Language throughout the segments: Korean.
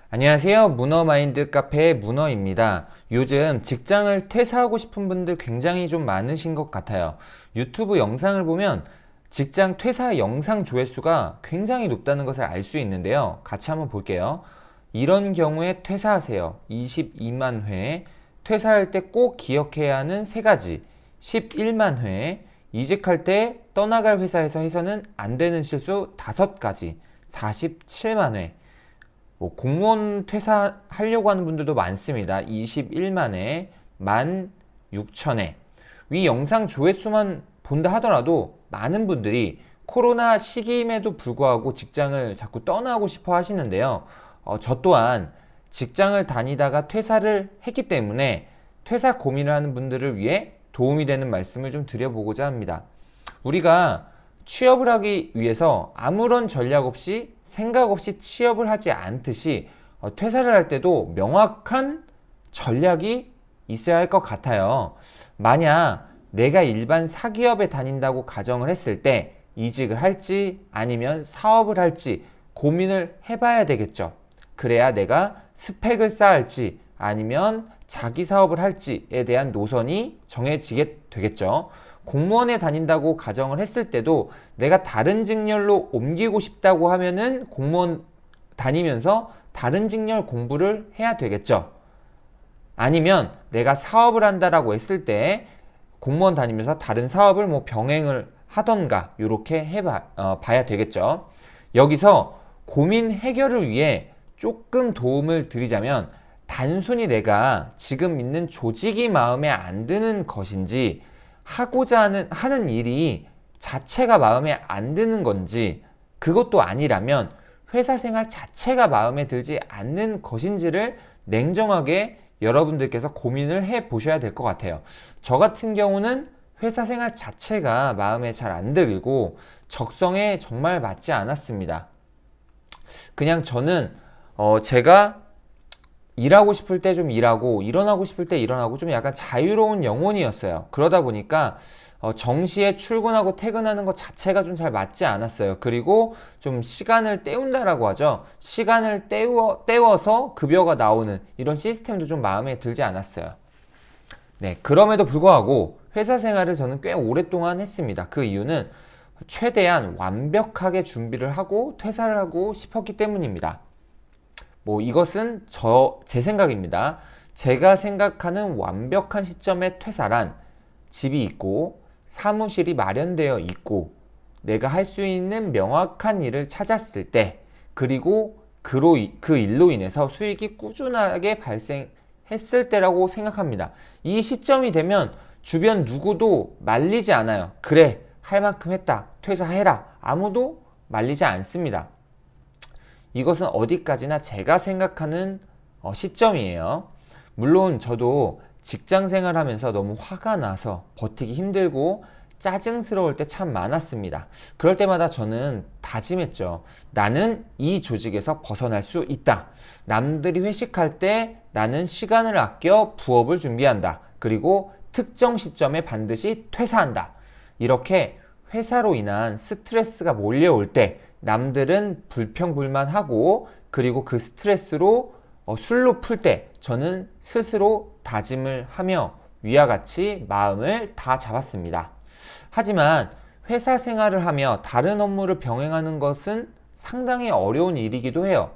안녕하세요. 문어마인드 카페의 문어입니다. 요즘 직장을 퇴사하고 싶은 분들 굉장히 좀 많으신 것 같아요. 유튜브 영상을 보면 직장 퇴사 영상 조회수가 굉장히 높다는 것을 알 수 있는데요. 같이 한번 볼게요. 이런 경우에 퇴사하세요. 22만 회. 퇴사할 때 꼭 기억해야 하는 세 가지. 11만 회. 이직할 때 떠나갈 회사에서 해서는 안 되는 실수 5가지. 47만 회. 공무원 퇴사하려고 하는 분들도 많습니다. 21만에 16,000회. 위 영상 조회수만 본다 하더라도 많은 분들이 코로나 시기임에도 불구하고 직장을 자꾸 떠나고 싶어 하시는데요. 저 또한 직장을 다니다가 퇴사를 했기 때문에 퇴사 고민을 하는 분들을 위해 도움이 되는 말씀을 좀 드려보고자 합니다. 우리가 취업을 하기 위해서 아무런 전략 없이 생각 없이 취업을 하지 않듯이 퇴사를 할 때도 명확한 전략이 있어야 할 것 같아요. 만약 내가 일반 사기업에 다닌다고 가정을 했을 때 이직을 할지 아니면 사업을 할지 고민을 해봐야 되겠죠. 그래야 내가 스펙을 쌓을지 아니면 자기 사업을 할지에 대한 노선이 정해지게 되겠죠. 공무원에 다닌다고 가정을 했을 때도 내가 다른 직렬로 옮기고 싶다고 하면은 공무원 다니면서 다른 직렬 공부를 해야 되겠죠. 아니면 내가 사업을 한다라고 했을 때 공무원 다니면서 다른 사업을 병행을 하던가 이렇게 봐야 되겠죠. 여기서 고민 해결을 위해 조금 도움을 드리자면 단순히 내가 지금 있는 조직이 마음에 안 드는 것인지 하고자 하는 일이 자체가 마음에 안 드는 건지 그것도 아니라면 회사 생활 자체가 마음에 들지 않는 것인지를 냉정하게 여러분들께서 고민을 해 보셔야 될 것 같아요. 저 같은 경우는 회사 생활 자체가 마음에 잘 안 들고 적성에 정말 맞지 않았습니다. 그냥 저는 제가 일하고 싶을 때 좀 일하고 일어나고 싶을 때 일어나고 좀 약간 자유로운 영혼이었어요. 그러다 보니까 정시에 출근하고 퇴근하는 것 자체가 좀 잘 맞지 않았어요. 그리고 좀 시간을 때운다라고 하죠. 시간을 때워서 급여가 나오는 이런 시스템도 좀 마음에 들지 않았어요. 네, 그럼에도 불구하고 회사 생활을 저는 꽤 오랫동안 했습니다. 그 이유는 최대한 완벽하게 준비를 하고 퇴사를 하고 싶었기 때문입니다. 이것은 제 생각입니다. 제가 생각하는 완벽한 시점의 퇴사란 집이 있고 사무실이 마련되어 있고 내가 할 수 있는 명확한 일을 찾았을 때 그리고 그 일로 인해서 수익이 꾸준하게 발생했을 때라고 생각합니다. 이 시점이 되면 주변 누구도 말리지 않아요. 그래, 할 만큼 했다. 퇴사해라. 아무도 말리지 않습니다. 이것은 어디까지나 제가 생각하는 시점이에요. 물론 저도 직장 생활하면서 너무 화가 나서 버티기 힘들고 짜증스러울 때 참 많았습니다. 그럴 때마다 저는 다짐했죠. 나는 이 조직에서 벗어날 수 있다. 남들이 회식할 때 나는 시간을 아껴 부업을 준비한다. 그리고 특정 시점에 반드시 퇴사한다. 이렇게 회사로 인한 스트레스가 몰려올 때 남들은 불평불만하고 그리고 그 스트레스로 술로 풀 때 저는 스스로 다짐을 하며 위와 같이 마음을 다 잡았습니다. 하지만 회사 생활을 하며 다른 업무를 병행하는 것은 상당히 어려운 일이기도 해요.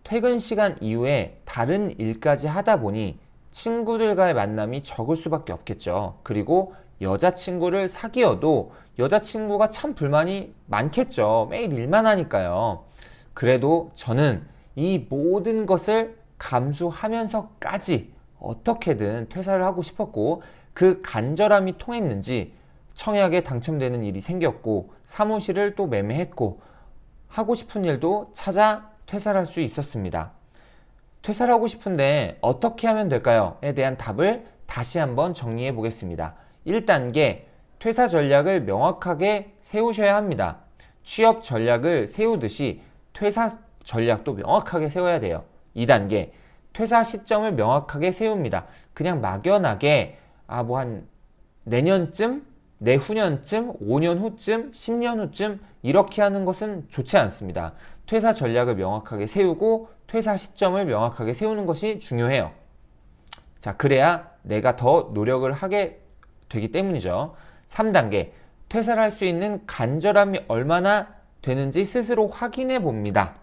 퇴근 시간 이후에 다른 일까지 하다 보니 친구들과의 만남이 적을 수밖에 없겠죠. 그리고 여자친구를 사귀어도 여자친구가 참 불만이 많겠죠. 매일 일만 하니까요. 그래도 저는 이 모든 것을 감수하면서까지 어떻게든 퇴사를 하고 싶었고 그 간절함이 통했는지 청약에 당첨되는 일이 생겼고 사무실을 또 매매했고 하고 싶은 일도 찾아 퇴사를 할 수 있었습니다. 퇴사를 하고 싶은데 어떻게 하면 될까요?에 대한 답을 다시 한번 정리해 보겠습니다. 1단계, 퇴사 전략을 명확하게 세우셔야 합니다. 취업 전략을 세우듯이 퇴사 전략도 명확하게 세워야 돼요. 2단계, 퇴사 시점을 명확하게 세웁니다. 그냥 막연하게 한 내년쯤 내후년쯤, 5년 후쯤, 10년 후쯤 이렇게 하는 것은 좋지 않습니다. 퇴사 전략을 명확하게 세우고 퇴사 시점을 명확하게 세우는 것이 중요해요. 자, 그래야 내가 더 노력을 하게 되기 때문이죠. 3단계, 퇴사를 할 수 있는 간절함이 얼마나 되는지 스스로 확인해 봅니다.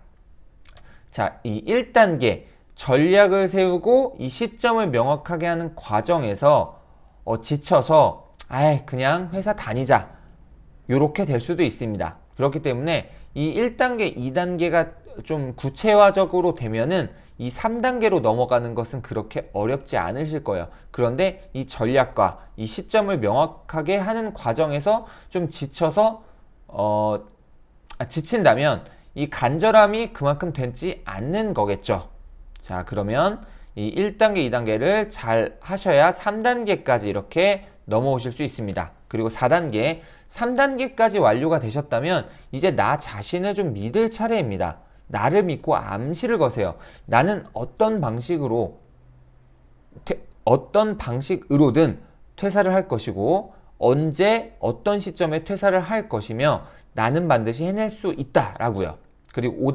자, 이 1단계, 전략을 세우고 이 시점을 명확하게 하는 과정에서 지쳐서 그냥 회사 다니자 요렇게 될 수도 있습니다. 그렇기 때문에 이 1단계, 2단계가 좀 구체화적으로 되면은 이 3단계로 넘어가는 것은 그렇게 어렵지 않으실 거예요. 그런데 이 전략과 이 시점을 명확하게 하는 과정에서 좀 지쳐서 지친다면 이 간절함이 그만큼 되지 않는 거겠죠. 자, 그러면 이 1단계, 2단계를 잘 하셔야 3단계까지 이렇게 넘어오실 수 있습니다. 그리고 4단계, 3단계까지 완료가 되셨다면 이제 나 자신을 좀 믿을 차례입니다. 나를 믿고 암시를 거세요. 나는 어떤 방식으로든 퇴사를 할 것이고 언제 어떤 시점에 퇴사를 할 것이며 나는 반드시 해낼 수 있다라고요. 그리고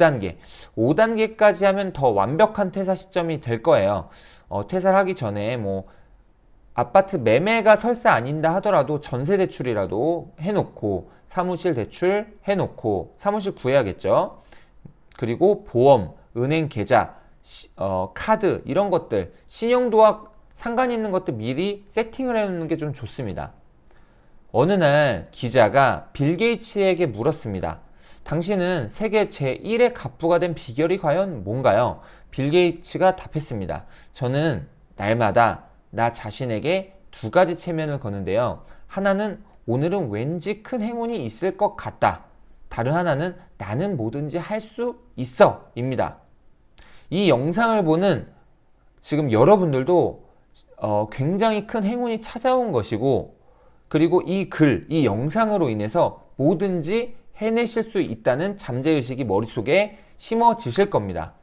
5단계까지 하면 더 완벽한 퇴사 시점이 될 거예요. 퇴사를 하기 전에 뭐 아파트 매매가 설사 아닌다 하더라도 전세 대출이라도 해놓고 사무실 대출 해놓고 사무실 구해야겠죠. 그리고 보험, 은행 계좌, 카드 이런 것들 신용도와 상관 있는 것들 미리 세팅을 해놓는 게 좀 좋습니다. 어느 날 기자가 빌 게이츠에게 물었습니다. 당신은 세계 제1의 갑부가 된 비결이 과연 뭔가요? 빌 게이츠가 답했습니다. 저는 날마다 나 자신에게 2가지 체면을 거는데요. 하나는 오늘은 왠지 큰 행운이 있을 것 같다. 다른 하나는 나는 뭐든지 할 수 있어 입니다. 이 영상을 보는 지금 여러분들도 굉장히 큰 행운이 찾아온 것이고 그리고 이 영상으로 인해서 뭐든지 해내실 수 있다는 잠재의식이 머릿속에 심어지실 겁니다.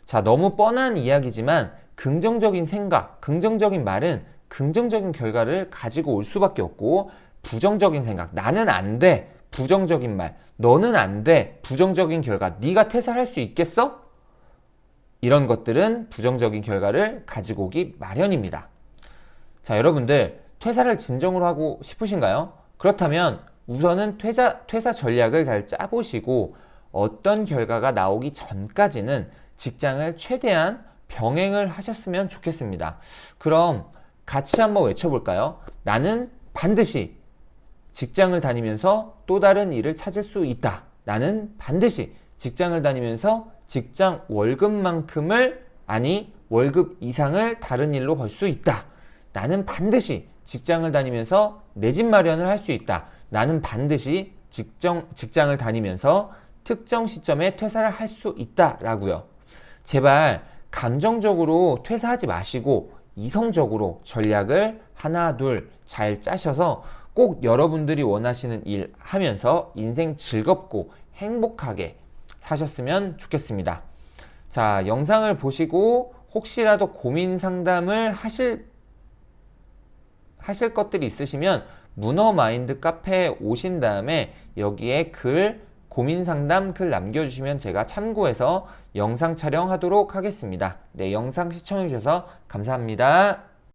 자, 너무 뻔한 이야기지만 긍정적인 생각, 긍정적인 말은 긍정적인 결과를 가지고 올 수밖에 없고 부정적인 생각, 나는 안 돼, 부정적인 말, 너는 안 돼, 부정적인 결과, 네가 퇴사할 수 있겠어? 이런 것들은 부정적인 결과를 가지고 오기 마련입니다. 자, 여러분들 퇴사를 진정으로 하고 싶으신가요? 그렇다면 우선은 퇴사 전략을 잘 짜보시고 어떤 결과가 나오기 전까지는 직장을 최대한 병행을 하셨으면 좋겠습니다. 그럼 같이 한번 외쳐볼까요? 나는 반드시 직장을 다니면서 또 다른 일을 찾을 수 있다. 나는 반드시 직장을 다니면서 직장 월급만큼을 월급 이상을 다른 일로 벌 수 있다. 나는 반드시 직장을 다니면서 내 집 마련을 할 수 있다. 나는 반드시 직장을 다니면서 특정 시점에 퇴사를 할 수 있다 라고요. 제발 감정적으로 퇴사하지 마시고 이성적으로 전략을 하나 둘 잘 짜셔서 꼭 여러분들이 원하시는 일 하면서 인생 즐겁고 행복하게 사셨으면 좋겠습니다. 자, 영상을 보시고 혹시라도 고민 상담을 하실 것들이 있으시면 문어마인드 카페에 오신 다음에 여기에 고민 상담 글 남겨주시면 제가 참고해서 영상 촬영하도록 하겠습니다. 네, 영상 시청해주셔서 감사합니다.